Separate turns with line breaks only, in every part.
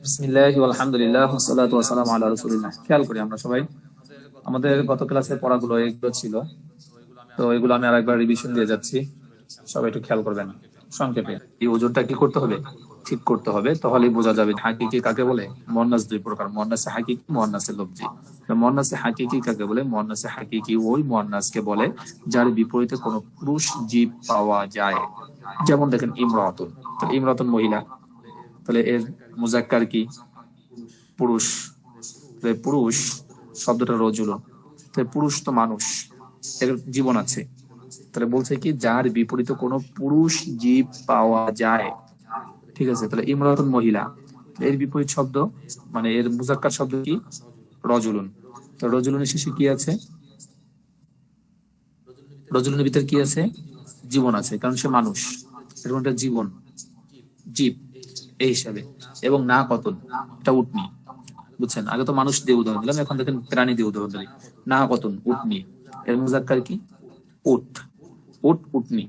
বিসমিল্লাহি ওয়াল হামদুলিল্লাহ ওয়াসসালাতু ওয়াসসালামু আলা রাসূলিল্লাহ। খেয়াল করি আমরা সবাই, আমাদের গত ক্লাসের পড়াগুলো এগুলো ছিল, তো এগুলো আমি আরেকবার রিভিশন দিয়ে যাচ্ছি, সবাই একটু খেয়াল করবেন। সংক্ষেপে এই ওজনটা কি করতে হবে, ঠিক করতে হবে, তাহলেই বোঝা যাবে হাকিকি কাকে বলে। মুয়ান্নাস দুই প্রকার, মুয়ান্নাসে হাকিকি, মুয়ান্নাসে লফজি। মুয়ান্নাসে হাকিকি কাকে বলে? মুয়ান্নাসে হাকিকি ওই মুয়ান্নাসকে বলে যার বিপরীতে কোনো পুরুষ জীব পাওয়া যায়। যেমন দেখেন ইমরাতুন, তো ইমরাতুন মহিলা, তাহলে এর মুজাক্কার কি? পুরুষ। পুরুষ শব্দটা রজুল, পুরুষ তো মানুষ, এর জীবন আছে। তাহলে বলছে কি যার বিপরীতে কোনো পুরুষ জীব পাওয়া যায়। ঠিক আছে, তাহলে ইমরাতুন মহিলা, এর বিপরীত শব্দ মানে এর মুজাক্কার শব্দ কি? রজুলুন। তো রজুলুনের শেষে কি আছে? রজুলুনের ভিতরে কি আছে? জীবন আছে, কারণ সে মানুষ, এরকম একটা জীবন, জীব এই হিসাবে। এবং না কতন, এটা উটনি। বুঝছেন, আগে তো মানুষ দিয়ে উদাহরণ দিলাম, এখন দেখেন প্রাণী দিয়ে উদাহরণ দিই। না কতন উটনি, এর মুজাক্কার কি? উট। উট উটনি,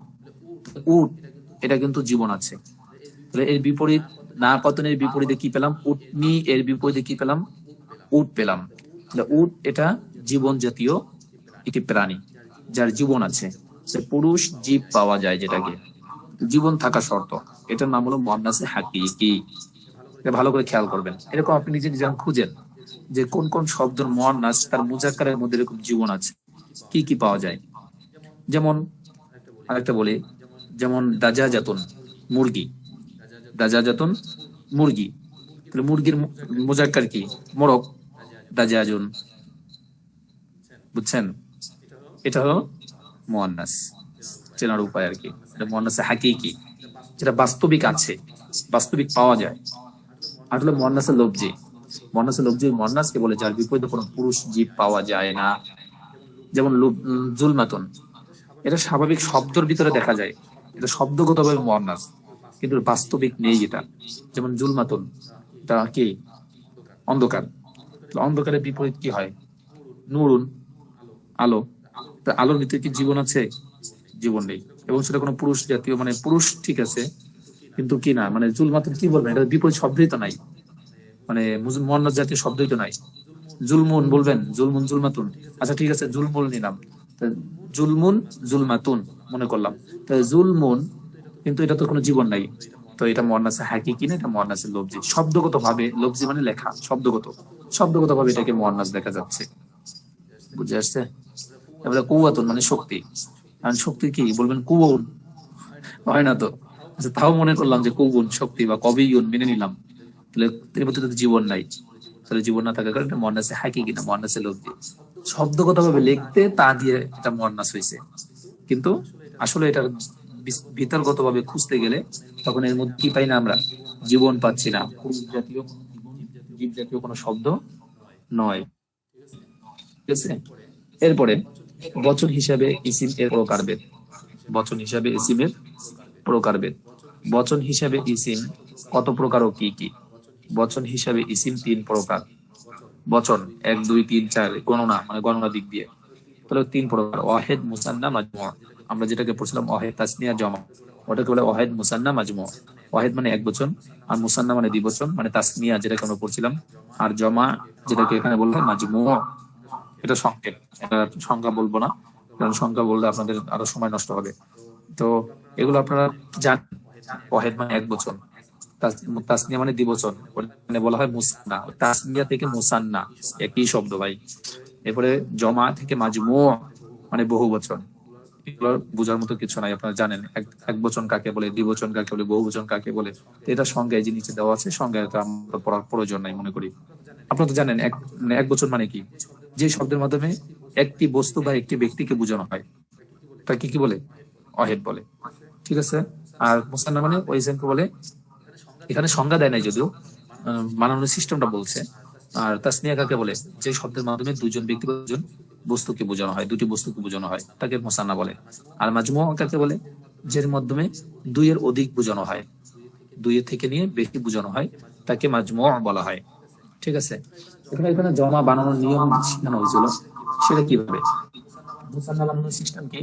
উট এটা কিন্তু জীবন আছে। তাহলে এর বিপরীত না কতনের বিপরীতে কি পেলাম? উটনি, এর বিপরীতে কি পেলাম? উট পেলাম। তাহলে উট এটা জীবন জাতীয় একটি প্রাণী যার জীবন আছে। পুরুষ জীব পাওয়া যায়, যেটাকে জীবন থাকা শর্ত, এটার নাম হলো মুয়ান্নাসে হাকিকি। এটা ভালো করে খেয়াল করবেন। এরকম আপনি নিজে নিজে খুঁজেন যে কোন কোন শব্দের মুয়ান্নাস তার মুজাক্কারের মধ্যে এরকম জীবন আছে, কি কি পাওয়া যায়। যেমন আরেকটা বলি, যেমন দাজাজাতুন মুরগি, দাজাজাতুন মুরগি, তাহলে মুরগির মুজাক্কার কি? মোরগ, দাজাজুন। বুঝছেন, এটা হলো মুয়ান্নাস, চেনার উপায় আর কি। মুয়ান্নাসে হাকিকি, যেটা বাস্তবিক আছে, বাস্তবিক পাওয়া যায়। আর হলো মুয়ান্নাসে লফজি। মুয়ান্নাসে লফজি মুয়ান্নাসকে বলে যার বিপরীতে কোনো পুরুষ জীব পাওয়া যায় না। যেমন জুলমাতুন, এটা স্বাভাবিক শব্দের ভিতরে দেখা যায়, এটা শব্দগতভাবে মুয়ান্নাস, কিন্তু বাস্তবিক নেই এটা। যেমন জুলমাতুন, এটা কি? অন্ধকার। অন্ধকারের বিপরীত কি হয়? নূরুন, আলো। আলোর ভিতরে কি জীবন আছে? জীবন নেই, এবং সেটা কোনো পুরুষ জাতীয়, মানে পুরুষ ঠিক আছে কিন্তু কি না, মানে জুলমাতুন কি বলবেন, এটা বিপরীত শব্দই তো নাই, মানে মুয়ান্নাস জাতীয় শব্দই তো নাই। জুলমুন বলবেন, জুলমুন জুলমাতুন, আচ্ছা ঠিক আছে জুলমুল নিলাম, জুলমুন জুলমাতুন মনে করলাম, জুলমুন, কিন্তু এটা তো কোনো জীবন নাই। তো এটা মুয়ান্নাসে হাকিকি না, এটা মুয়ান্নাসে লফজি। শব্দগত ভাবে লফজি মানে লেখা, শব্দগত ভাবে এটাকে মুয়ান্নাস দেখা যাচ্ছে। বুঝে আসছে? এবারে কুওয়াতুন মানে শক্তি, আর শক্তি কি বলবেন? কুওন, হয় না তো। আচ্ছা তাও মনে করলাম যে কুগুন শক্তি বা কবিগুন মেনে নিলাম, তাহলে এর মধ্যে তো জীবন নাই। তাহলে জীবন না থাকার কারণে মুয়ান্নাসে হাকিকি না, মুয়ান্নাসে লফজি। শব্দগত ভাবে লিখতে তা দিয়ে এটা মুয়ান্নাস হয়েছে, কিন্তু আসলে এটার ভিতরগত ভাবে খুঁজতে গেলে তখন এর মধ্যে কি পাই না আমরা? জীবন পাচ্ছি না, পুরুষ জাতীয় জীবন, জীব জাতীয় কোনো শব্দ নয়। ঠিক আছে, এরপরে বচন হিসাবে ইসিম এর প্রকারভেদ। বচন হিসাবে ইসিমের প্রকারভেদ। বচন হিসাবে ইসিম কত প্রকার ও কি কি? বচন হিসাবে ইসিম তিন প্রকার। বচন 1 2 3 4 গণনা, মানে গণনা দিক দিয়ে, তাহলে তিন প্রকার। ওয়াহিদ, মুসান্না, মাজমু। আমরা যেটাকে পড়ছিলাম ওয়াহিদ তাসনিয়া জমা, ওটাকে বলে ওয়াহিদ মুসান্না মাজমু। ওয়াহিদ মানে এক বচন, আর মুসান্না মানে দ্বিবচন, মানে তাসনিয়া যেটাকে আমরা পড়ছিলাম, আর জমা যেটাকে এখানে বলবো মাজমু। এটা সংক্ষেপ, এটা সংখ্যা বলবো না, কারণ সংখ্যা বললে আপনাদের আরো সময় নষ্ট হবে। তো এগুলো আপনারা জানেন। ওয়াহিদ মানে এক বচন, তাসনিয়া মানে দ্বিবচন, মানে বলা হয় মুসান্না। তাসনিয়া থেকে মুসান্না একই শব্দ ভাই। এরপরে জমা থেকে মাজমু মানে বহু বচন। এগুলো বোঝার মতো কিছু নাই, আপনারা জানেন এক বচন কাকে বলে, দ্বিবচন কাকে বলে, বহু বচন কাকে বলে। এটা সংজ্ঞায় যে নিচে দেওয়া আছে, সংজ্ঞায় আমরা পড়ার প্রয়োজন নাই মনে করি। আপনারা তো জানেন এক বচন মানে কি? যে শব্দের মাধ্যমে একটি বস্তু বা একটি ব্যক্তিকে বোঝানো হয়, তাকে কি বলে? ওয়াহিদ বলে। ঠিক আছে। আর মুসান্না মানে ওই এক্সাম্পল বলে, এখানে সংজ্ঞা দেয় নাই যদিও, বানানোর সিস্টেমটা বলছে। আর তাসনিয়া কাকে বলে? যে শব্দের মাধ্যমে দুজন ব্যক্তি বা দুজন বস্তুকে বোঝানো হয়, দুটি বস্তুকে বোঝানো হয়, তাকে মুসান্না বলে। আর মাজমু কাকে বলে? যার মাধ্যমে দুইয়ের অধিক বোঝানো হয়, দুইয়ের থেকে নিয়ে বেশি বোঝানো হয়, তাকে মাজমু বলা হয়। ঠিক আছে। এখানে জমা বানানোর নিয়ম শেখানো হয়েছিল, সেটা কিভাবে? মুসান্না বানানোর সিস্টেম কি?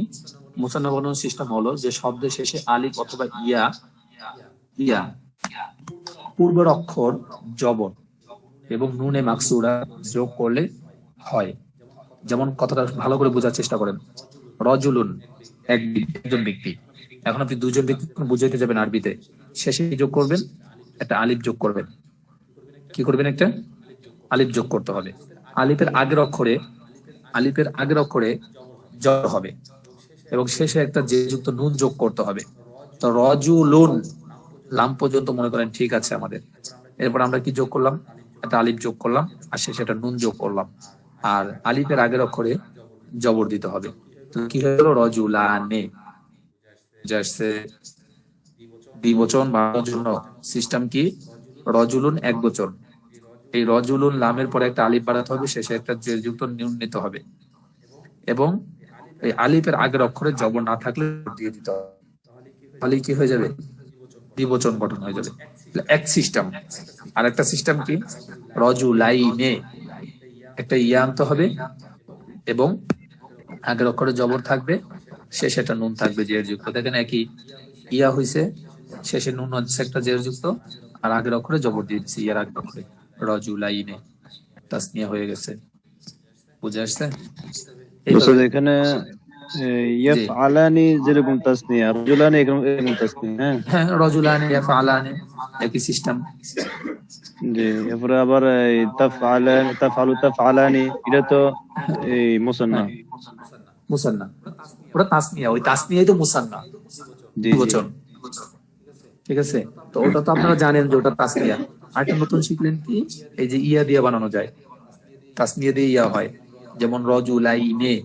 মুসান্না বানানোর সিস্টেম হলো যে শব্দের শেষে আলিফ অথবা ইয়া ইয়া পূর্বের অক্ষর জবর এবং নুনে মাকসুরা যোগ করলে হয়। যেমন কথাটা ভালো করে বোঝার চেষ্টা করেন। রজুলুন একজন ব্যক্তি, এখন আপনি দুজন ব্যক্তি বুঝাইতে যাবেন আরবিতে, শেষে কি যোগ করবেন? একটা আলিফ যোগ করবেন। কি করবেন? একটা আলিফ যোগ করতে হবে। আলিফের আগের অক্ষরে জবর হবে এবং শেষে একটা যে যুক্ত নুন যোগ করতে হবে। তো রজুলুন লাম পর্যন্ত মনে করেন ঠিক আছে আমাদের। এরপর আমরা কি যোগ করলাম? একটা আলিফ যোগ করলাম আর শেষে একটা নুন যোগ করলাম, আর আলিফের আগের অক্ষরে জবর দিতে হবে। তো কি হয়ে গেল? রজুলানে। যাচ্ছে দ্বিবচন বানানোর জন্য সিস্টেম কি? রজুলুন এক বচন, এই রজুলুন লামের পরে একটা আলিফ বাড়াতে হবে, শেষে একটা জের যুক্ত নুন নিতে হবে এবং এই আলিফের আগের অক্ষরে জবর না থাকলে দিয়ে দিতে হবে। তাহলে কি হয়ে যাবে? দ্বিবচন গঠন হয়ে যাবে। এক সিস্টেম। আর একটা সিস্টেম কি? রজুলাইনে, একটা ইয়া আনতে হবে এবং আগের অক্ষরে জবর থাকবে, শেষে একটা নুন থাকবে জের যুক্ত। দেখেন একই ইয়া হইছে, শেষে নুন হচ্ছে একটা জের যুক্ত, আর আগের অক্ষরে জবর দিয়ে দিচ্ছি ইয়ার আগের অক্ষরে। রজুলাইনে তাসনিয়া হয়ে গেছে। বুঝে আসছে?
এখানে ইয়াফআলানি যেরকম তাসনিয়া, রজুলানি এরকম তাসনিয়া।
হ্যাঁ, রজুলানি ইয়াফআলানি একই সিস্টেম।
জি, এরপরে আবার তাফআলু তাফআলানি, এটা তো এই মুসান্না।
মুসান্না, ওটা তাসনিয়া, ওই তাসনিয়াই তো মুসান্না, দ্বিবচন। ঠিক আছে, তো ওটা তো আপনারা জানেন যে ওটা তাসনিয়া। আরেকটা নতুন শিখলেন কি? এই যে ইয়া দিয়ে বানানো যায়, তাসনিয়া দিয়ে ইয়া হয়। যেমন রজুলাইনে,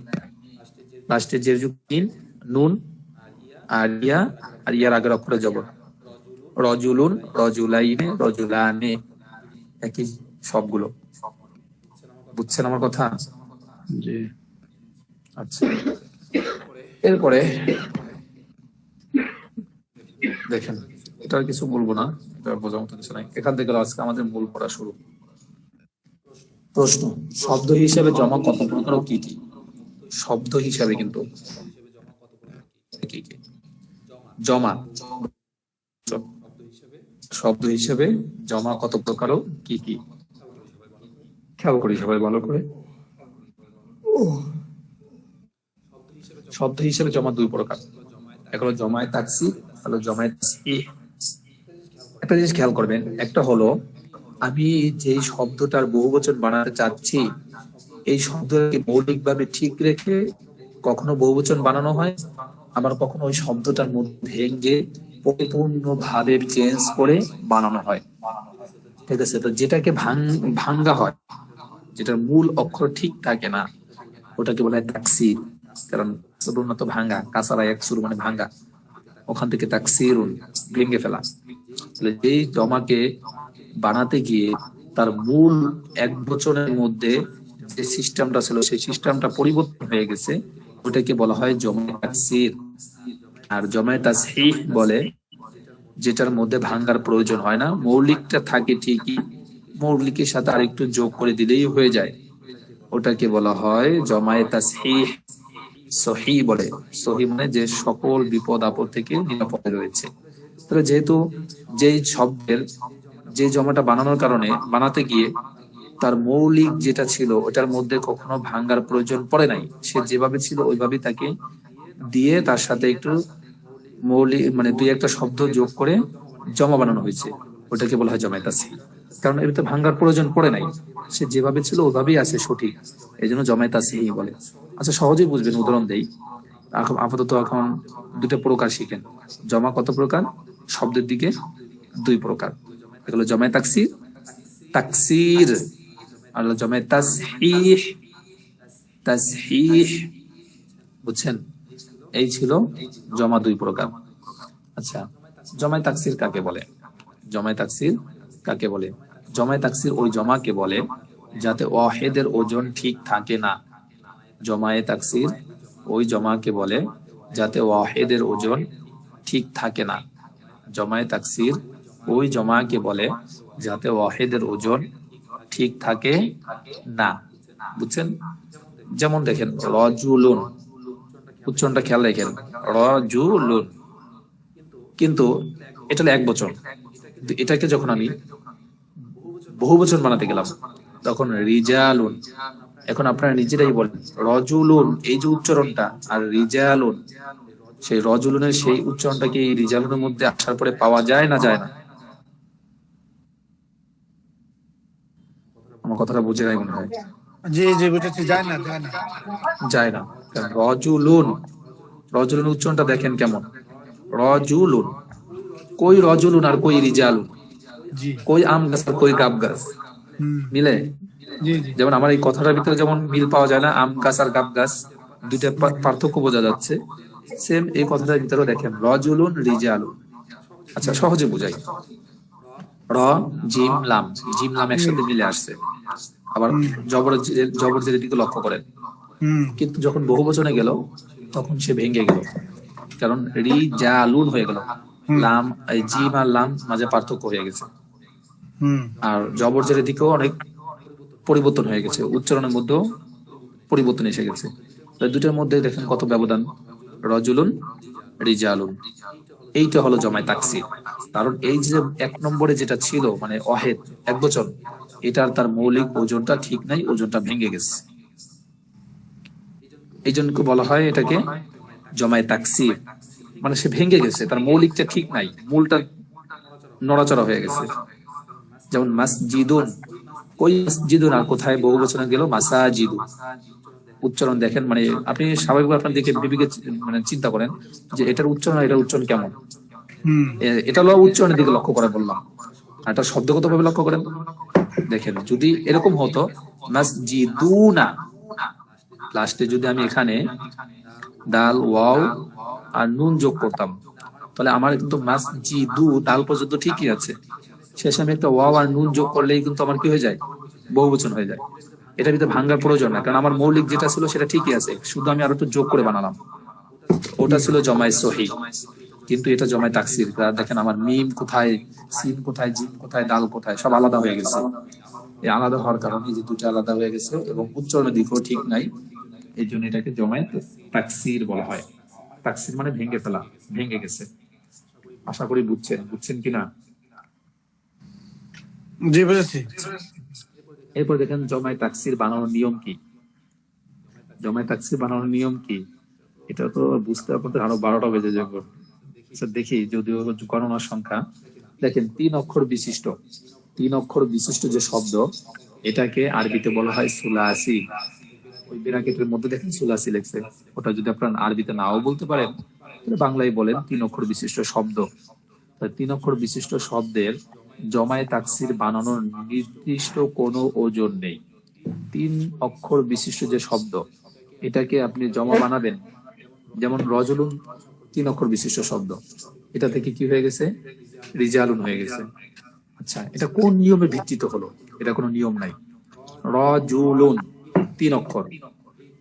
লাস্টে যে যুক্তিন নুন আর ইয়া, আর ইয়ার আগের অক্ষরে জবর। রজুলুন, রজুলাইনে, রজুলানে একই সবগুলো। বুঝছেন আমার কথা?
জি।
আচ্ছা, এরপরে দেখেন, এটা কিছু বলবো না, এটা বোঝার মতো কিছু নাই। এখান থেকে আজকে আমাদের মূল পড়া শুরু। প্রশ্ন, শব্দ হিসেবে জমা কত প্রকার ও কি কি? শব্দ হিসাবে কিন্তু জমা, শব্দ হিসেবে জমা কত প্রকার ও কি কি? খেয়াল করি সবাই ভালো করে। শব্দ হিসেবে জমা দুই প্রকার, একটা হলো জমায়ে তাকসির, হলো জমায়ে তাসহিহ। একটা জিনিস খেয়াল করবেন, একটা হলো আমি যে শব্দটার বহুবচন বানাতে চাচ্ছি, এই শব্দটাকে মৌলিকভাবে ঠিক রেখে কখনো বহুবচন বানানো হয়, আবার কখনো ওই শব্দটার মধ্যে ভেঙে পরিপূর্ণভাবে চেঞ্জ করে বানানো হয়। ঠিক আছে, তো যেটাকে ভাঙ্গা হয়, যেটার মূল অক্ষর ঠিক থাকে না, ওটাকে বলা হয় তাকসির। কারণ উন্নত ভাঙ্গা, কাসারা একসুর মানে ভাঙ্গা, ওখান থেকে তাকসিরুন ভেঙে ফেলা। এই জমাকে বানাতে গিয়ে তার মূল এক বচনের মধ্যে যে সিস্টেমটা ছিল, সেই সিস্টেমটা পরিবর্তন হয়ে গেছে, ওটাকে বলা হয় জমায়ে তাকসির। আর জমায়ে তাসহিহ বলে যেটার মধ্যে ভাঙ্গার প্রয়োজন হয় না, মৌলিকটা থাকে ঠিকই, মৌলিকের সাথে আরেকটু যোগ করে দিলেই হয়ে যায়, ওটাকে বলা হয় জমায়ে তাসহিহ। সহি বলে, সহি মানে যে সকল বিপদ আপদ থেকে নিরাপদে রয়েছে। তাহলে যেহেতু যেই শব্দের যে জমাটা বানানোর কারণে বানাতে গিয়ে তার মৌলিক যেটা ছিল ওটার মধ্যে কখনো ভাঙ্গার প্রয়োজন পড়ে নাই, সে যেভাবে ছিল ওইভাবেই তাকে দিয়ে তার সাথে একটু মৌলিক মানে দুই একটা শব্দ যোগ করে জমা বানানো হয়েছে, ওটাকে বলা হয় জমায়ে তাসহিহ। কারণ এর তো ভাঙ্গার প্রয়োজন পড়ে নাই, সে যেভাবে ছিল ওইভাবেই আছে সঠিক, এই জন্য জমায়ে তাসহিহ বলে। আচ্ছা, সহজেই বুঝবেন, উদাহরণ দেই। আপাতত এখন দুটো প্রকার শিখেন। জমা কত প্রকার? শব্দের দিকে দুই প্রকার, এগুলো জমায়ে তাকসির, তাকসির, আর জমায়ে তাসহিহ, তাসহিহ। বুঝছেন? এই ছিল জমা দুই প্রকার। আচ্ছা, জমায়ে তাকসির কাকে বলে? জমায়ে তাকসির কাকে বলে? জমায়ে তাকসির ওই জমাকে বলে যাতে ওয়াহেদের ওজন ঠিক থাকে না। জমায়ে তাকসির ওই জমাকে বলে যাতে ওয়াহেদের ওজন ঠিক থাকে না। জমায়ে তাকসির ওই জমাকে বলে যাতে ওয়াহেদের ওজন ঠিক থাকে না। বুঝছেন? যেমন দেখেন, রজুলুন, উচ্চারণটা খেয়াল রাখেন, রজুলুন, কিন্তু এটা হলো এক বচন, কিন্তু এটাকে যখন আমি বহুবচন বানাতে গেলাম তখন রিজালুন, এখন আপনারা নিজেরাই বলেন রজুলুন এই যে উচ্চারণটা আর রিজালুন, সেই রজুলুনের সেই উচ্চারণটা কি এই রিজালুনের মধ্যে আসার পরে পাওয়া যায় না যায় না? আমার কথাটা বুঝে নাই মনে হয়।
জি জি বুঝেছি, যায় না যায় না।
যায় না, কারণ রজুলুন, রজুলুন উচ্চারণটা দেখেন কেমন, রজুলুন, কই রজুলুন আর কই রিজালুন,
জি
কই আম গাছ আর কই গাব গাছ, মিলে?
জি জি
যেমন আমার এই কথাটার ভিতরে যেমন মিল পাওয়া যায় না, আম গাছ আর গাব গাছ দুইটা পার্থক্য বোঝা যাচ্ছে, সেম এই কথাটার ভিতরে দেখেন রজুলুন রিজালুন। আচ্ছা সহজে বুঝাই, র জিম লাম, জিম লাম একসাথে মিলে আসছে, আবার জবর জের দিকে লক্ষ্য করেন, কিন্তু যখন বহুবচনে গেল তখন সে ভেঙে গেল, কারণ রিজালুন হয়ে গেল, লাম এই জিম আর লাম মাঝে পার্থক্য হয়ে গেছে, আর জবর জের দিকেও অনেক পরিবর্তন হয়ে গেছে, উচ্চারণের মধ্যেও পরিবর্তন এসে গেছে। দুটার মধ্যে দেখেন কত ব্যবধান, রজুলুন রিজালুন। এইটা হলো জমায় তাকসির, কারণ এই যে এক নম্বরে যেটা ছিল মানে অহেদ এক বচন, এটার তার মৌলিক ওজনটা ঠিক নাই, ওজনটা ভেঙে গেছে, এই জন্য বলা হয় এটাকে জমায় তাকসির, মানে সে ভেঙে গেছে, তার মৌলিকটা ঠিক নাই, মূলটা নড়াচড়া হয়ে গেছে। যেমন মাসজিদুন, কই মাসজিদুন আর কোথায় বহুবচনে গেল মাসাজিদু, উচ্চারণ দেখেন, মানে আপনি স্বাভাবিকভাবে আপনার দিকে বিবেকে মানে চিন্তা করেন যে এটার উচ্চারণ এটার উচ্চারণ কেমন, এটা হলো উচ্চারণের দিকে লক্ষ্য করে বললাম, আর এটা শব্দগত ভাবে লক্ষ্য করেন। দেখেন যদি এরকম হতো মাসজিদুনা, লাস্টে যদি আমি এখানে দাল ওয়াও আর নুন যোগ করতাম, তাহলে আমার কিন্তু মাসজিদু দাল পর্যন্ত ঠিকই আছে, শেষে আমি একটা ওয়াও আর নুন যোগ করলেই কিন্তু আমার কি হয়ে যায়, বহুবচন হয়ে যায়। এটা ভিতরে ভাঙ্গার প্রয়োজন না, কারণ আমার মৌলিক যেটা ছিল সেটা ঠিকই আছে, শুধু আমি আরো একটু যোগ করে বানালাম, ওটা ছিল জমায় সহি। কিন্তু এটা জমায় তাকসির, দেখেন আমার মিম কোথায়, সিন কোথায়, জিম কোথায়, দাল কোথায়, সব আলাদা হয়ে গেছে। এই আলাদা হওয়ার কারণে যে দুটো আলাদা হয়ে গেছে এবং উচ্চারণের দিকেও ঠিক নাই, এই জন্য এটাকে জমায় তাকসির বলা হয়। তাকসির মানে ভেঙে ফেলা, ভেঙে গেছে। আশা করি বুঝছেন, বুঝছেন কিনা?
জি বুঝেছি।
এরপর দেখেন জমায় তাকসির বানানোর নিয়ম কি, জমায় তাকসির বানানোর নিয়ম কি, এটা তো বুঝতে আপনাদের আরো 12টা বেজে যাবে। দেখি যদিও গণনার সংখ্যা দেখেন 3 অক্ষর বিশিষ্ট, 3 অক্ষর বিশিষ্ট যে শব্দ এটাকে আরবিতে বলা হয় সুলাসি। ওই ব্র্যাকেটের মধ্যে দেখেন সুলাসি লেখছে, ওটা যদি আপনারা আরবিতে নাও বলতে পারেন তাহলে বাংলায় বলেন 3 অক্ষর বিশিষ্ট শব্দ। 3 অক্ষর বিশিষ্ট শব্দের জমায় তাকসির বানানোর নির্দিষ্ট কোনো ওজন নেই। 3 অক্ষর বিশিষ্ট যে শব্দ এটাকে আপনি জমা বানাবেন, যেমন রজুলুন 3 অক্ষর বিশিষ্ট শব্দ, এটা থেকে কি হয়ে গেছে, রিজালুন হয়ে গেছে। আচ্ছা এটা কোন নিয়মে ভিত্তিত হলো, এটা কোনো নিয়ম নাই, রজুলুন 3 অক্ষর,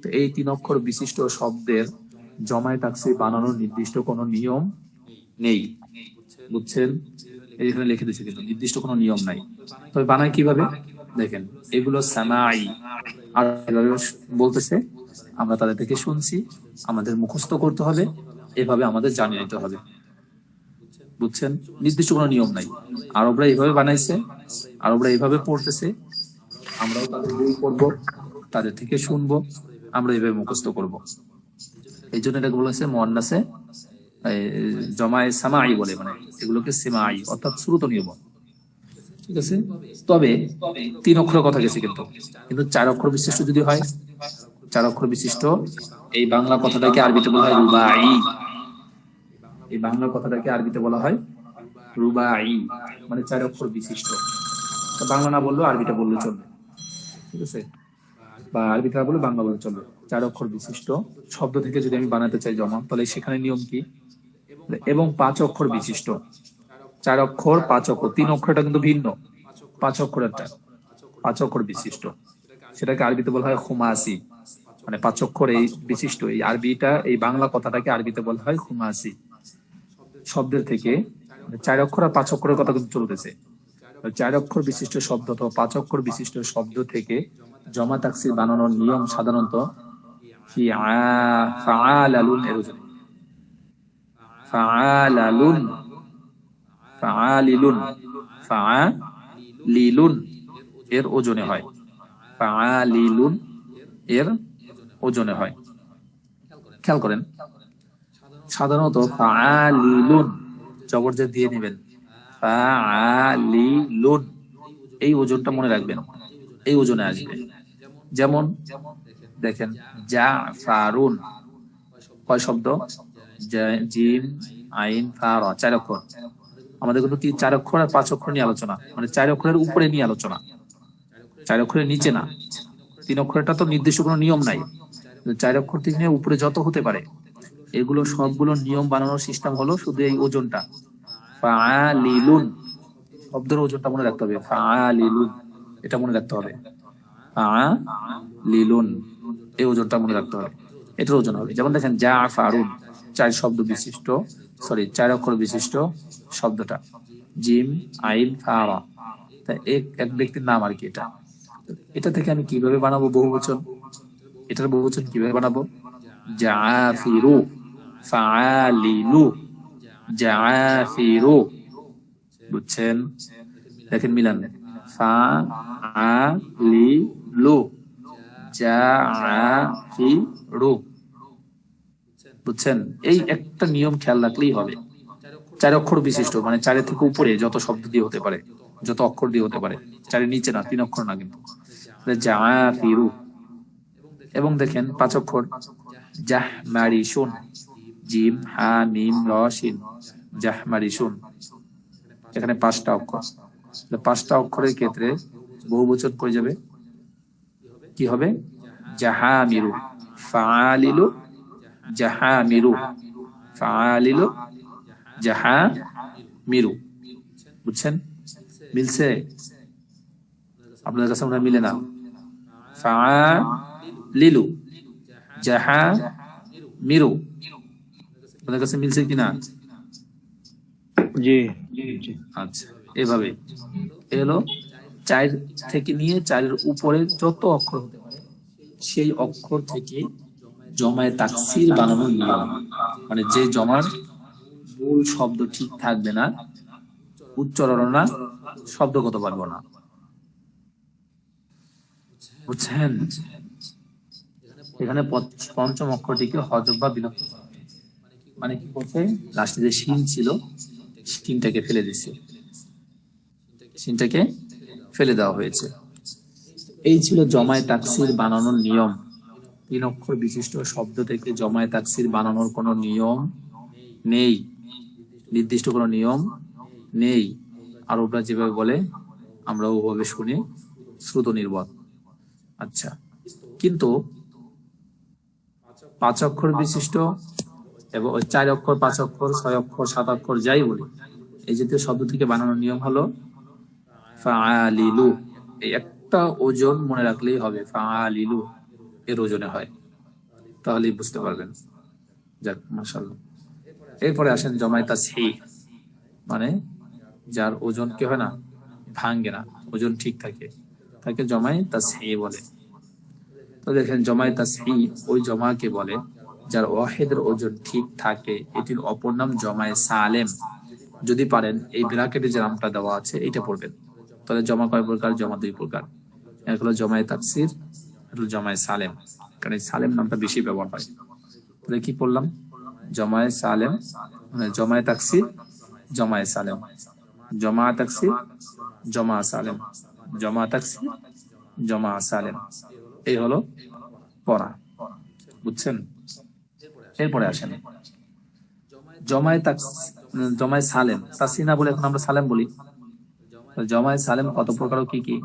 তো এই 3 অক্ষর বিশিষ্ট শব্দের জমায় তাকসির বানানোর নির্দিষ্ট কোনো নিয়ম নেই, বুঝছেন? এখানে লিখে দিয়েছে কিন্তু নির্দিষ্ট কোনো নিয়ম নাই। তবে বানায় কিভাবে দেখেন, এগুলো সামাই, আর বলতেছে আমরা তাদের থেকে শুনছি, আমাদের মুখস্থ করতে হবে, এভাবে আমাদের জানিয়ে নিতে হবে, বুঝছেন? নির্দিষ্ট কোনো নিয়ম নাই, আরবরা এইভাবে বানাইছে, আরবরা এইভাবে পড়তেছে, আমরাও তাদের বই পড়বো, তাদের থেকে শুনবো, আমরা এইভাবে মুখস্থ করব। এই জন্য এটাকে বলেছে মুয়ান্নাসে জমায়ে সামাই বলে, মানে এগুলোকে সিমাই অর্থাৎ শ্রুতনীয় বল, ঠিক আছে? তবে 3 অক্ষরের কথা গেছে, কিন্তু 4 অক্ষর বিশিষ্ট যদি হয়, 4 অক্ষর বিশিষ্ট এই বাংলা কথাটাকে আরবিতে বলা হয় রুবাই, এই বাংলা কথাটাকে আরবিতে বলা হয় রুবাই, মানে 4 অক্ষর বিশিষ্ট। বাংলা না বললেও আরবিটা বললে চলবে, ঠিক আছে? বা আরবিটা বলে বাংলা বলে চলবে। 4 অক্ষর বিশিষ্ট শব্দ থেকে যদি আমি বানাতে চাই জমা, তাহলে সেখানে নিয়ম কি, এবং 5 অক্ষর বিশিষ্ট, 4 অক্ষর 5 অক্ষর, 3 অক্ষরটা কিন্তু ভিন্ন, 5 অক্ষর একটা, 5 অক্ষর বিশিষ্ট, সেটাকে আরবিতে বলা হয় খুমাসি, মানে 5 অক্ষর এই বিশিষ্ট, এই আরবিটা এই বাংলা কথাটাকে আরবিতে বলা হয় খুমাসি। শব্দের থেকে 4 অক্ষর আর 5 অক্ষরের কথা কিন্তু চলতেছে, 4 অক্ষর বিশিষ্ট শব্দ অথবা 5 অক্ষর বিশিষ্ট শব্দ থেকে জমা তাকসির বানানোর নিয়ম সাধারণত ফাআলালুন এর ওজনে, ফাআলালুন, ফাআলিলুন, ফাআলিলুন এর ওজনে হয়, ফাআলিলুন এর ওজনে হয়। খেয়াল করেন, সাধারণত ফাআলিলুন জবর জের দিয়ে নেবেন, ফাআলিলুন এই ওজনটা মনে রাখবেন, এই ওজনে আসবে। যেমন দেখেন জাফারুন কয় শব্দ, জিম আইন ফা রা, 4 অক্ষর। আমাদের কিন্তু 4 অক্ষর আর 5 অক্ষর নিয়ে আলোচনা, মানে 4 অক্ষরের উপরে নিয়ে আলোচনা, 4 অক্ষরের নিচে না। 3 অক্ষরটা তো নির্দিষ্ট কোনো নিয়ম নাই, 4 অক্ষর থেকে উপরে যত হতে পারে, এগুলো সবগুলো নিয়ম বানানোর সিস্টেম হলো শুধু এই ওজনটা ফাআলিলুন। শব্দের ওজনটা মনে রাখতে হবে, ফাআলিলুন এটা মনে রাখতে হবে, ফাআলিলুন এই ওজনটা মনে রাখতে হবে, এটার ওজন হবে। যেমন দেখেন জাফারুন 4 শব্দ বিশিষ্ট, 4 অক্ষর বিশিষ্ট শব্দটা, জিম আইন ফা রা, এক ব্যক্তির নাম আর কি। এটা থেকে আমি কিভাবে বানাবো বহুবচন, এটার বহুবচন কিভাবে বানাবো, জাফিরু, ফাআলিলু, জাফিরু, বুঝছেন? দেখেন মিলান, ফাআলিলু, জাফিরু, বুঝছেন? এই একটা নিয়ম খেয়াল রাখলেই হবে। 4 অক্ষর বিশিষ্ট মানে 4 থেকে উপরে যত শব্দ দিয়ে হতে পারে, যত অক্ষর দিয়ে হতে পারে, 4 নিচে না, 3 অক্ষর না কিন্তু, জাফিরু। এবং দেখেন 5 অক্ষর, জাহমারিশুন, জিম হা মিম র শিন, জাহমারিশুন, এখানে 5টা অক্ষর। 5টা অক্ষরের ক্ষেত্রে বহুবচন পড়ে যাবে, কি হবে, জাহামিরু, ফাআলিলু, জাহামিরু, ফাআলিলু, জাহামিরু, বুঝছেন? মিলছে? আপনাদের কাছে মনে হয় মিলে না। ফাআলিলু, জাহামিরু, আপনাদের কাছে মিলছে কিনা?
জি।
আচ্ছা, এভাবে এলো 4 থেকে নিয়ে 4-এর উপরে যত অক্ষর হতে পারে সেই অক্ষর থেকে জমায়ে তাকসির বানানোর নিয়ম, মানে যে জমার মূল শব্দ ঠিক থাকবে না, উচ্চারণ না, শব্দগত পারবো না, বুঝছেন? এখানে 5ম অক্ষরটিকে হযফ বা বিলুপ্ত, মানে কি করছে, লাস্টে যে শিন ছিল শিনটাকে ফেলে দিছে, শিনটাকে ফেলে দেওয়া হয়েছে। এই ছিল জমায়ে তাকসির বানানোর নিয়ম। 3 অক্ষর বিশিষ্ট শব্দ থেকে জমায়ে তাকসির বানানোর কোনো নিয়ম নেই, নির্দিষ্ট কোনো নিয়ম নেই। আরবরা যেভাবে বলে আমরা ওভাবে শুনি, শ্রুত নির্ভর। আচ্ছা, কিন্তু 5 অক্ষর বিশিষ্ট এবং 4 অক্ষর, 5 অক্ষর, 6 অক্ষর, 7 অক্ষর যাই বলি, এই জাতীয় শব্দ থেকে বানানোর নিয়ম হলো ফাআলিলু। এই একটা ওজন মনে রাখলেই হবে, ফাআলিলু এর ওজনে হয়, তাহলেই বুঝতে পারবেন। যাক, মাশাআল্লাহ। এরপরে আসেন জমায়ে তাসহিহ, মানে যার ওজন কি হয় না, ভাঙ্গে না, ওজন ঠিক থাকে, তাকে জমায়ে তাসহিহ বলে। তো দেখেন জমায়ে তাসহিহ ওই জমাকে বলে যার ওয়াহিদের ওজন ঠিক থাকে, এটির অপর নাম জমায়ে সালেম। যদি পারেন এই ব্র্যাকেটে যে নামটা দেওয়া আছে এটা পড়বেন, তাহলে জমা কয় প্রকার, জমা 2 প্রকার। এক হলো জমায়ে তাকসির, এক হলো জমায়ে সালেম, কারণ এই সালেম নামটা বেশি ব্যবহার হয়। তাহলে কি পড়লাম, জমায়ে সালেম, মানে জমায়ে তাকসির, জমায়ে সালেম, জমা তাকসির, জমা সালেম, জমা তাকসির, জমা সালেম, এই হলো পড়া, বুঝছেন? এরপরে আসেন জমায়ে সালেম, তাসনিয়া বলে এখন আমরা সালেম বলি। জমায়ে সালেম কত প্রকার ও কি কি?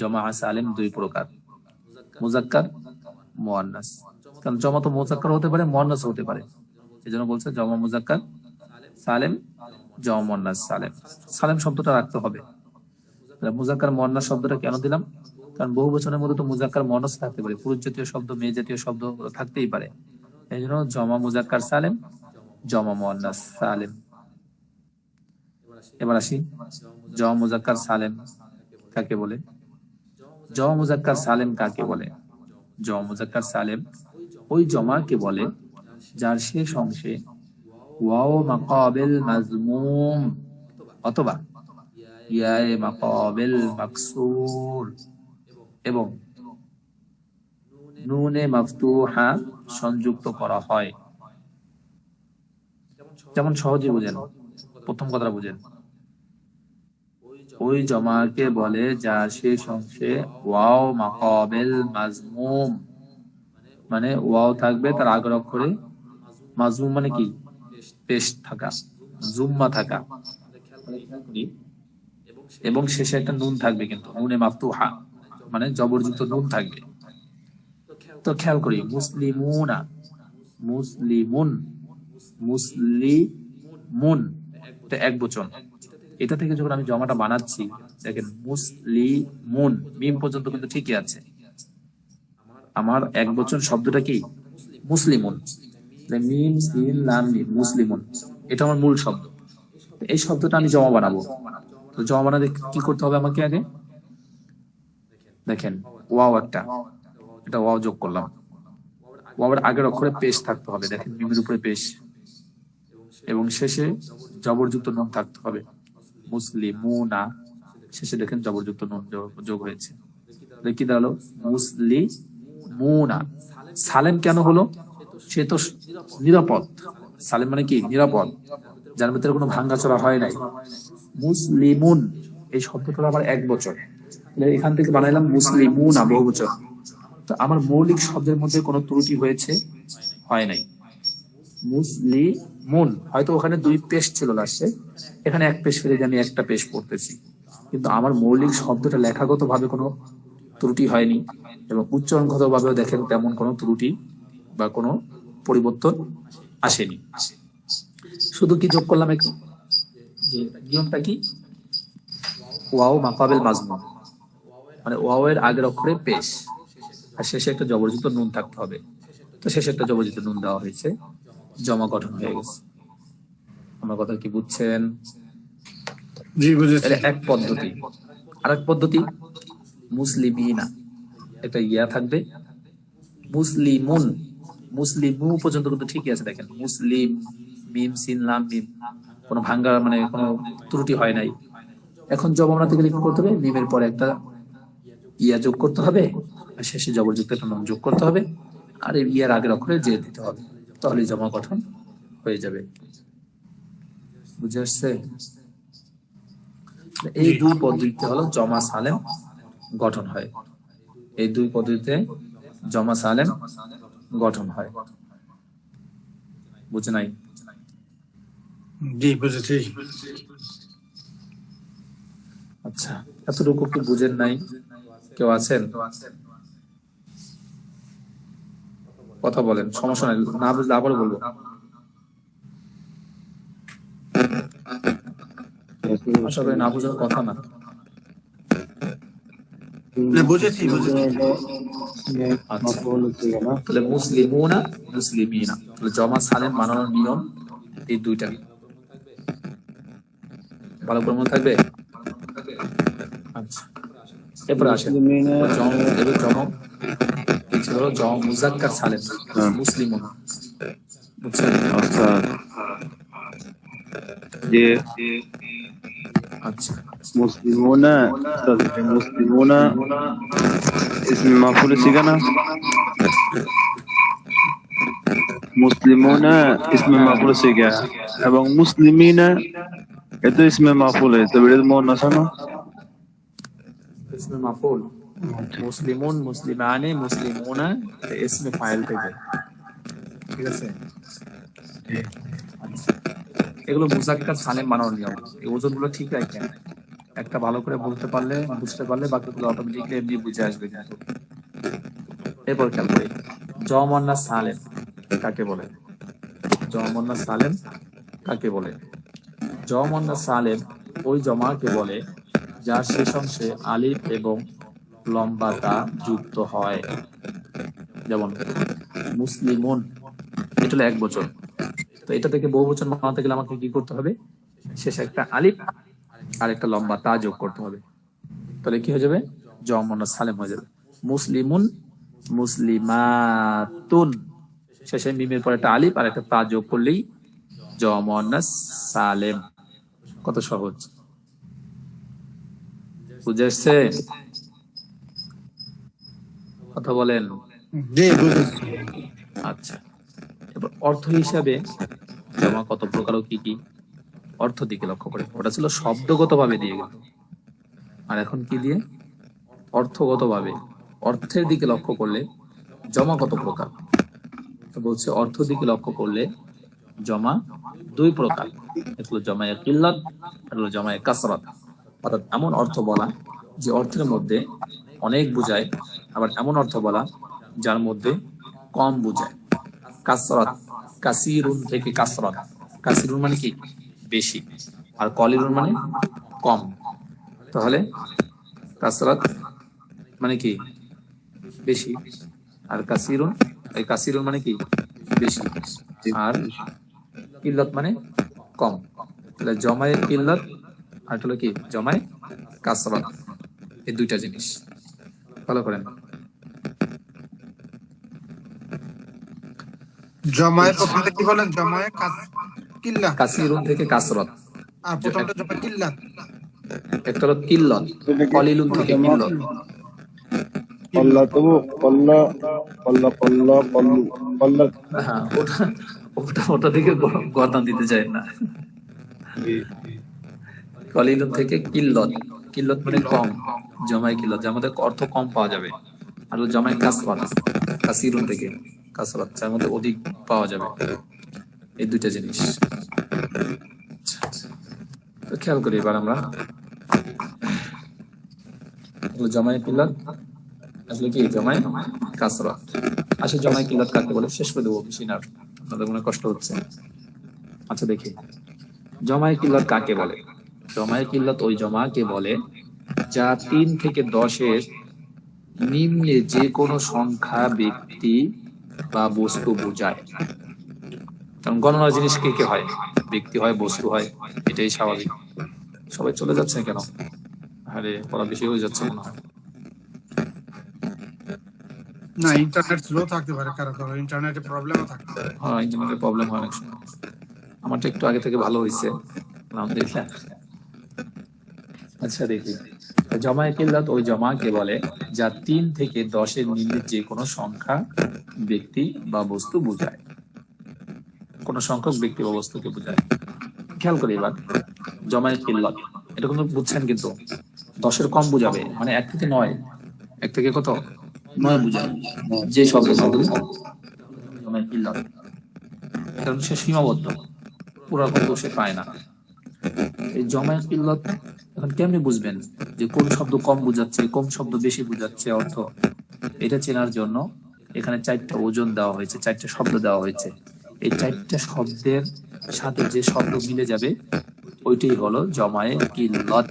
জমা সালেম 2 প্রকার, মুযাক্কার, মুআন্নাস। কারণ জমা তো মুযাক্কার হতে পারে, মুআন্নাস হতে পারে, এজন্য বলছে জমা মুযাক্কার সালেম, জমা মুআন্নাস সালেম। সালেম শব্দটা রাখতে হবে। মুযাক্কার মুআন্নাস শব্দটা কেন দিলাম, কারণ বহুবচনের মধ্যে তো মুযাক্কার মুআন্নাস থাকতে পারে, পুরুষ জাতীয় শব্দ, মেয়ে জাতীয় শব্দ থাকতেই পারে, এইজন্য জমা মুযাক্কার সালেম, জমা মুআন্নাস সালেম। এবার আসি জমা মুযাক্কার সালেম কাকে বলে, জমা মুযাক্কার সালেম কাকে বলে? জমা মুযাক্কার সালেম ওই জমাকে বলে যার শেষ অংশে ওয়াও মাকাবিল মাজমুম অথবা ইয়ায়ে মাকাবিল মাকসুর এবং নুনে মাফতুহা সংযুক্ত করা হয়। যেমন সহজে বুঝেন, প্রথম কথাটা বুঝেন, ওই জমাকে বলে যার শেষ অংশে ওয়াও মাকাবিল মাজমুম, মানে ওয়াও থাকবে তার আগের অক্ষরে, মাজমুম মানে কি পেশ থাকা, জুম্মা থাকা, এবং শেষে একটা নুন থাকবে, কিন্তু নুনে মাফতুহা মানে জবরযুক্ত নুন থাকবে। তো খেয়াল করি, মুসলিমুনা, মুসলিমুন, মুসলিমুন, এটা এক বচন। এটা থেকে যখন আমি জমাটা বানাচ্ছি, দেখেন মুসলিমুন মিম পর্যন্ত কিন্তু ঠিকই আছে। আমার এক বচন শব্দটা কি মুসলিমুন, মিম সিন লাম মিম, মুসলিমুন, এটা আমার মূল শব্দ। এই শব্দটা আমি জমা বানাবো। তো জমা বানাতে কি করতে হবে আমাকে? আগে দেখেন ওয়াও একটা, এটা ওয়াও যোগ করলাম, ওয়াওয়ের আগের অক্ষরে পেশ থাকতে হবে, দেখেন মিমের উপরে পেশ, এবং শেষে জবরযুক্ত নুন থাকতে হবে। মুসলিমুনা, শেষে দেখেন জবরযুক্ত নুন যোগ হয়েছে। কি দাঁড়ালো? মুসলিমুনা। সালেম কেন হলো? সে তো নিরাপদ। সালেম মানে কি? নিরাপদ, যার ভিতরে কোনো ভাঙ্গাচোরা হয় নাই। মুসলিমুন এই শব্দটা আবার এক বচন, এখান থেকে বানাইলাম মুসলিমুনা বহু বচন। তো আমার মৌলিক শব্দের মধ্যে কোনো ত্রুটি হয়েছে? হয় নাই। মুসলিমুন, হয়তো ওখানে দুই পেশ ছিল লাস্টে, এখানে এক পেশ ফেলে আমি একটা পেশ পড়তেছি, কিন্তু আমার মৌলিক শব্দটা লেখাগত ভাবে কোনো ত্রুটি হয়নি, এবং উচ্চারণগত ভাবেও দেখেন তেমন কোনো ত্রুটি বা কোনো পরিবর্তন আসেনি। শুধু কি যোগ করলাম একটু, যে নিয়মটা কি, ওয়াও মাকাবিল মাজমুম, মানে ওয়াও এর আগের অক্ষরে পেশ আর শেষে একটা জবরযুক্ত নুন থাকতে হবে। তো শেষে একটা জবরযুক্ত নুন দেওয়া হয়েছে, জমা গঠন হয়ে গেছে। আমার কথা কি বুঝছেন?
জি বুঝেছি।
এক পদ্ধতি। আরেক পদ্ধতি মুসলিমিনা, একটা ইয়া থাকবে, মুসলিমুন, মুসলিমু পর্যন্ত কিন্তু ঠিকই আছে। দেখেন মুসলিম, মিম সিন লাম মিম, কোনো ভাঙ্গা মানে কোনো ত্রুটি হয় নাই। এখন জমা বানাতে গেলে কি করতে হবে? মিমের পরে একটা ইয়া যোগ করতে হবে, আর শেষে জবরযুক্ত একটা নুন যোগ করতে হবে, আর এই ইয়ার আগের অক্ষরে জে দিতে হবে, তাহলে জমা গঠন হয়ে যাবে। বুঝে আসছে? এই দুই পদ্ধতিতে হলো জমা সালেম গঠন হয়। এই দুই পদ্ধতিতে জমা সালেম গঠন হয়। বুঝে নাই?
জি বুঝেছি।
আচ্ছা, এতটুকু কি বুঝেন নাই? কেউ আছেন? কথা বলেন, সমস্যা নাই, না বুঝলে আবার বলবো। আশা করি না বুঝার কথা না।
বুঝেছি বুঝেছি।
আচ্ছা, তাহলে মুসলিমুনা, মুসলিমিনা, তাহলে জমা সালেম বানানোর নিয়ম এই দুইটা। ভালো করে মনে থাকবে। আচ্ছা, এরপরে আসেন জমা মুজাক্কার সালেম, মুসলিমুন। বুঝছেন?
আচ্ছা যে
আচ্ছা,
মুসলিমুনা, মুসলিমুনা ইসমে মাফউল সিগানা, মুসলিমুনা ইসমে মাফউল সিগা, এবং মুসলিমিনা এটা ইসমে মাফউল, তো এটা মুন্নাস না?
ইসমে মাফউল। মুসলিমুন, মুসলিমানে, মুসলিমুনা ইসমে ফাইল থেকে, ঠিক আছে? আচ্ছা, এগুলো মুজাক্কার সালেম বানানোর নিয়ম। এই ওজনগুলো ঠিক রাখেন, একটা ভালো করে বলতে পারলে, বুঝতে পারলে বাকিগুলো অটোমেটিকলি এমনি বুঝে আসবে। কিন্তু এরপর খেয়াল করি, জমা সালেম কাকে বলে? জমা সালেম কাকে বলে? জমা সালেম ওই জমাকে বলে যার শেষ অংশে আলিফ এবং লম্বা তা যুক্ত হয়। যেমন মুসলিমুন, এটা হলো এক বচন। তো এটা থেকে বহু বচন বানাতে গেলে আমাকে কি করতে হবে? শেষে একটা আলিফ আর একটা লম্বা তা যোগ করতে হবে, তাহলে কি হয়ে যাবে? জমা সালেম হয়ে যাবে। মুসলিমুন, মুসলিমাতুন, শেষে মিমের পর একটা আলিফ আর একটা তা যোগ করলেই জমা সালেম। কত সহজ। বুঝে আসছে? কথা বলেন।
জি বুঝেছি।
আচ্ছা, এবার অর্থ হিসাবে জমা কত প্রকার ও কি কি অর্থ দিকে লক্ষ্য করে, ওটা ছিল শব্দগত ভাবে দিয়ে গেল, আর এখন কি দিয়ে? অর্থগত ভাবে, অর্থের দিকে লক্ষ্য করলে জমা কত প্রকার। তো বলছে অর্থ দিকে লক্ষ্য করলে জমা দুই প্রকার, এটা হলো জমায়ে কিল্লাত, আর হলো জমায়ে কাসরাত। অর্থাৎ এমন অর্থ বলা যে অর্থের মধ্যে অনেক বুঝায়, আবার এমন অর্থ বলা যার মধ্যে কম বুঝায়। কাসরাত, কাসিরুন থেকে কাসরাত, কাসিরুন মানে কি? বেশি, আর কলিলুন মানে কম। তাহলে কাসরাত মানে কি? বেশি, আর কাসিরুন, এই কাসিরুন মানে কি? বেশি, আর কিল্লাত মানে কম। তাহলে জমায়ে কিল্লাত আর হলো কি জমায়ে কাসরাত, এই দুইটা জিনিস ভালো করেন।
জমায়ে প্রথমটা কি বলেন? জমায়ে কিল্লা,
কাসিরুন থেকে কাসরাত,
আর প্রথমটা জমায়ে কিল্লা।
একটা হলো কিল্লত, কলিলুন থেকে কিল্লত।
পল্লা তো পল্লা পল্লা পল্লা পল্লু পল্লা।
হ্যাঁ, ওটা ওটা ওটা দিকে গর্দান দিতে চাই না। কলিলুন থেকে কিল্লত, কিল্লত মানে কম, জমায় কিল্লত যার মধ্যে অর্থ কম পাওয়া যাবে, আর হলো জমায় কাসরাত, কাসিরুন থেকে কাসরাত যার মধ্যে অধিক পাওয়া যাবে। এই দুইটা জিনিস তো খেয়াল করি এবার আমরা। জমায় কিল্লাত আসলে কি? জমায় কাসরাত। আসলে জমায় কিল্লাত কাকে বলে শেষ করে দেবো, বেশি না, আপনাদের মনে কষ্ট হচ্ছে। আচ্ছা দেখি জমায় কিল্লাত কাকে বলে। জমায় কিল্লাত ওই জমাকে বলে যা 3 থেকে 10-এর নিম্নে যে কোনো সংখ্যা ব্যক্তি বা বস্তু বোঝায়। কারণ গণনা জিনিস কে কে হয়? ব্যক্তি হয়, বস্তু হয়, এটাই স্বাভাবিক। সবাই চলে যাচ্ছে কেন? আরে পড়া বেশি হয়ে যাচ্ছে মনে হয়।
না, ইন্টারনেট স্লো থাকতে পারে, কারো কারো ইন্টারনেটে প্রবলেমও থাকতে পারে।
হ্যাঁ, ইন্টারনেটের প্রবলেম হয় অনেক সময়। আমারটা একটু আগে থেকে ভালো হয়েছে, আলহামদুলিল্লাহ। আচ্ছা দেখি, জমায়ে কিল্লাত ওই জমাকে বলে যা 3 থেকে 10-এর নিম্নে যে কোনো সংখ্যা ব্যক্তি বা বস্তু বোঝায়। কোন সংখ্যক ব্যক্তি বা বস্তুকে বোঝায়। খেয়াল করি এবার জমায়ে কিল্লাত, এটা কিন্তু বুঝছেন, কিন্তু 10-এর কম বুঝাবে, মানে 1 থেকে 9, 1 থেকে কত? 9 বুঝায় যে শব্দ জমায়ে কিল্লাত, কারণ সে সীমাবদ্ধ, পুরো কিন্তু সে পায় না। এই জমায়ে কিল্লাত এখন কেমনে বুঝবেন যে কোন শব্দ কম বুঝাচ্ছে, কোন শব্দ বেশি বুঝাচ্ছে অর্থ? এটা চেনার জন্য এখানে 4টা ওজন দেওয়া হয়েছে, 4টা শব্দ দেওয়া হয়েছে। এই 4টা শব্দের সাথে যে শব্দ মিলে যাবে ওইটাই হলো জমায়ে কিল্লাত।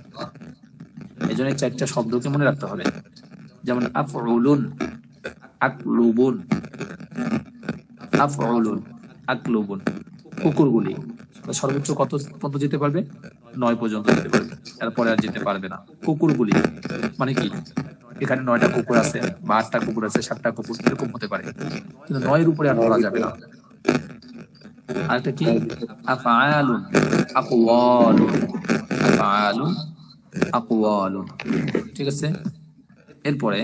এই জন্য 4টা শব্দকে মনে রাখতে হবে। যেমন আফউলুন, আকলুবুন, আফউলুন, আকলুবুন। কুকুরগুলি সর্বোচ্চ কত পর্যন্ত যেতে পারবে? 9 পর্যন্ত যেতে পারবে, এরপরে আর যেতে পারবে না। কুকুরগুলি মানে কি? এখানে 9টা কুকুর আছে, বা 8টা কুকুর আছে, 7টা কুকুর, এরকম হতে পারে, কিন্তু 9-এর উপরে আর ধরা যাবে না। আরেকটা কি? আফআলুন, আকওয়ালুন, আফআলুন, আকওয়ালুন। ঠিক আছে, এরপরে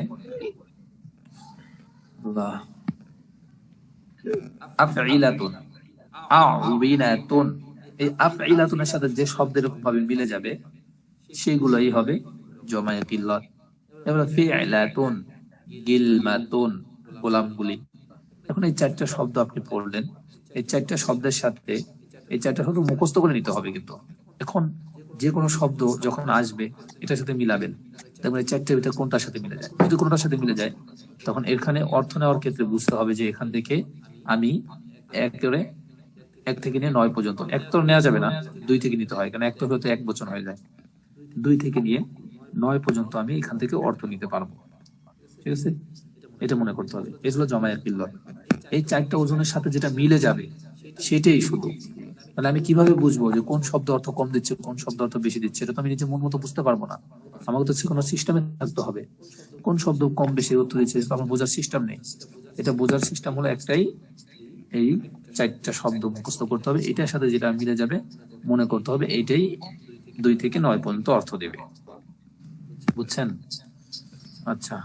আফঈলাতুন, আউবিলাতুন। এই আফঈলাতুনের সাথে যে শব্দ এরকম ভাবে মিলে যাবে সেগুলোই হবে জমায়ে কিল্লাত। এবার ফি'লাতুন, গিলমাতুন, গোলামগুলি। এখন এই 4টা শব্দ আপনি পড়লেন, এই 4টা শব্দের সাথে এই 4টা শব্দ মুখস্থ করে নিতে হবে। কিন্তু এখন যে কোনো শব্দ যখন আসবে এটার সাথে মিলাবেন, দেখবেন এই 4টার ভিতরে কোনটার সাথে মিলে যায়। যদি কোনটার সাথে মিলে যায় তখন এখানে অর্থ নেওয়ার ক্ষেত্রে বুঝতে হবে যে এখান থেকে আমি 1 থেকে নিয়ে 9 পর্যন্ত, 1 তো নেওয়া যাবে না, 2 থেকে নিতে হয়, কারণ 1 তো হয়তো 1 বচন হয়ে যায়। 2 থেকে নিয়ে 9 পর্যন্ত আমি এখান থেকে অর্থ নিতে পারবো। ঠিক আছে, এটা মনে করতে হবে। এগুলো জমায়ে কিল্লাত। এই 4টা ওজনের সাথে যেটা মিলে যাবে সেটাই শুধু। তাহলে আমি কিভাবে বুঝবো যে কোন শব্দ অর্থ কম দিচ্ছে, কোন শব্দ অর্থ বেশি দিচ্ছে? এটা তো আমি নিজের মন মতো বুঝতে পারবো না, আমাকে তো কোনো সিস্টেমে থাকতে হবে। কোন শব্দ কম বেশি অর্থ দিচ্ছে আমার বোঝার সিস্টেম নেই। এটা বোঝার সিস্টেম হলো একটাই, এই 4টা শব্দ মুখস্থ করতে হবে, এটার সাথে যেটা মিলে যাবে মনে করতে হবে, এইটাই 2 থেকে 9 পর্যন্ত অর্থ দেবে। বুঝছেন? আচ্ছা,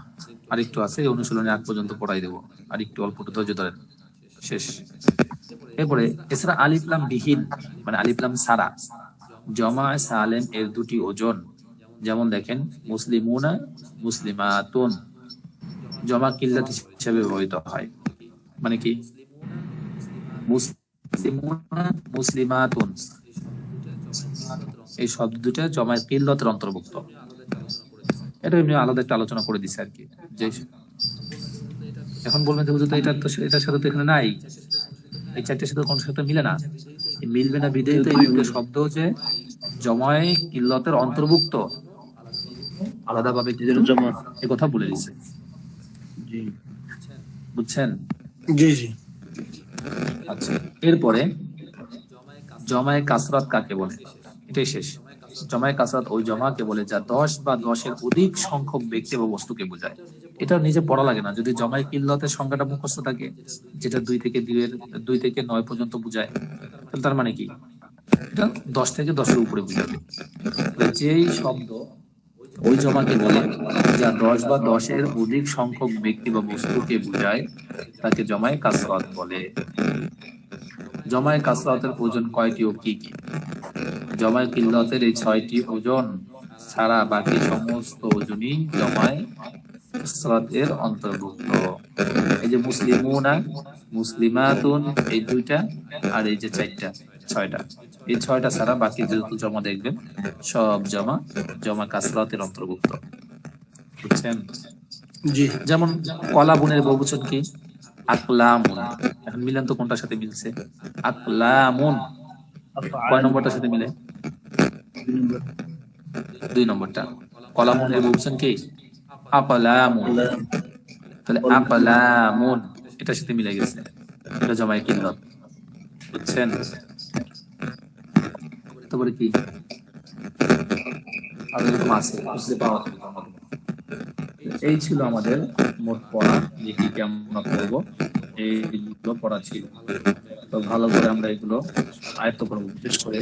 আরেকটু আছে, এই অনুশীলনে আগ পর্যন্ত পড়াই দেবো, আর একটু অল্প একটু ধৈর্য ধরেন, শেষ। এরপরে এছাড়া আলিফ লাম বিহীন মানে আলিফ লাম ছাড়া জমা সালেম এর দুটি ওজন, যেমন দেখেন মুসলিমুনা মুসলিমাতুন, জমা কিল্লাত হিসেবে ব্যবহৃত হয়। মানে কি? মুসলিমুনা মুসলিমাতুন এই শব্দ দুটো জমা কিল্লতের অন্তর্ভুক্ত। এটা এমনি আলাদা একটা আলোচনা করে দিছে আর কি। যে এখন বলবেন যে হুজুর, তো এটা তো এটার সাথে তো এখানে নাই, এই চারটের সাথে কোন সাথে মিলে না, এই মিলবে না বিধেয় তো এই দুটো শব্দ যে জমায়ে কিল্লতের অন্তর্ভুক্ত, আলাদাভাবে
জমা।
এই কথা বলে দিছে।
জি,
বুঝছেন?
জি জি।
আচ্ছা, এরপরে জমায়ে কাসরাত কাকে বলে? এটাই শেষ। জমায়ে কাসরাত ওই জমাকে বলে যা 10 বা 10-এর অধিক সংখ্যক ব্যক্তি বা বস্তুকে বোঝায়। এটা নিজে পড়া লাগে না, যদি জমায়ে কিল্লতের সংখ্যাটা মুখস্থ থাকে, যেটা 2 থেকে 9 পর্যন্ত বোঝায়, তাহলে তার মানে কি? এটা 10 থেকে 10-এর উপরে বোঝাবে। যেই শব্দ ওই জমাকে বলে যা 10 বা 10-এর অধিক সংখ্যক ব্যক্তি বা বস্তুকে বোঝায়, তাকে জমায়ে কাসরাত বলে। জমায়ে কাসরাতের ওজন কয়টি ও কি কি? জমায়ে কিল্লতের এই 6টি ওজন ছাড়া বাকি সমস্ত ওজনই জমায়ে কাসরাতের অন্তর্ভুক্ত। এই যে মুসলিমুনা মুসলিমাতুন এই দুইটা, আর এই যে 6টা, এই 6টা ছাড়া বাকি যত জমা দেখবেন সব জমা কাসরাতের অন্তর্ভুক্ত। বুঝছেন?
জি।
যেমন কলাবুনের বহুবচন কি? আকলামুন। এখন মিলান তো কোনটার সাথে মিলছে? আকলামুন। কয় নম্বরটার সাথে মিলে? 2 নম্বরটা। কলামুনের বহুবচন কি? আকলামুন। তাহলে আকলামুন এটার সাথে মিলে গেছে, এটা জমায়ে কিল্লত। বুঝছেন? তারপরে কি আর এরকম আছে, বুঝতে পাওয়া যাবে। এই ছিল আমাদের মোট পড়া, যে কি কি আমরা করবো, এইগুলো পড়া ছিল। তো ভালো করে আমরা এগুলো আয়ত্ত করবো, বিশেষ করে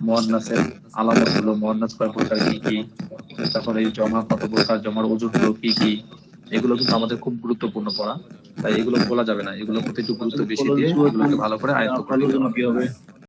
মুয়ান্নাসের আলামত গুলো, মুয়ান্নাস কয় প্রকার কি কি, তারপরে এই জমা কত প্রকার, জমার ওজন গুলো কি কি, এগুলো কিন্তু আমাদের খুব গুরুত্বপূর্ণ পড়া। তাই এগুলো বলা যাবে না, এগুলো প্রতি একটু গুরুত্ব বেশি দিয়ে এগুলোকে ভালো করে আয়ত্ত করতে হবে।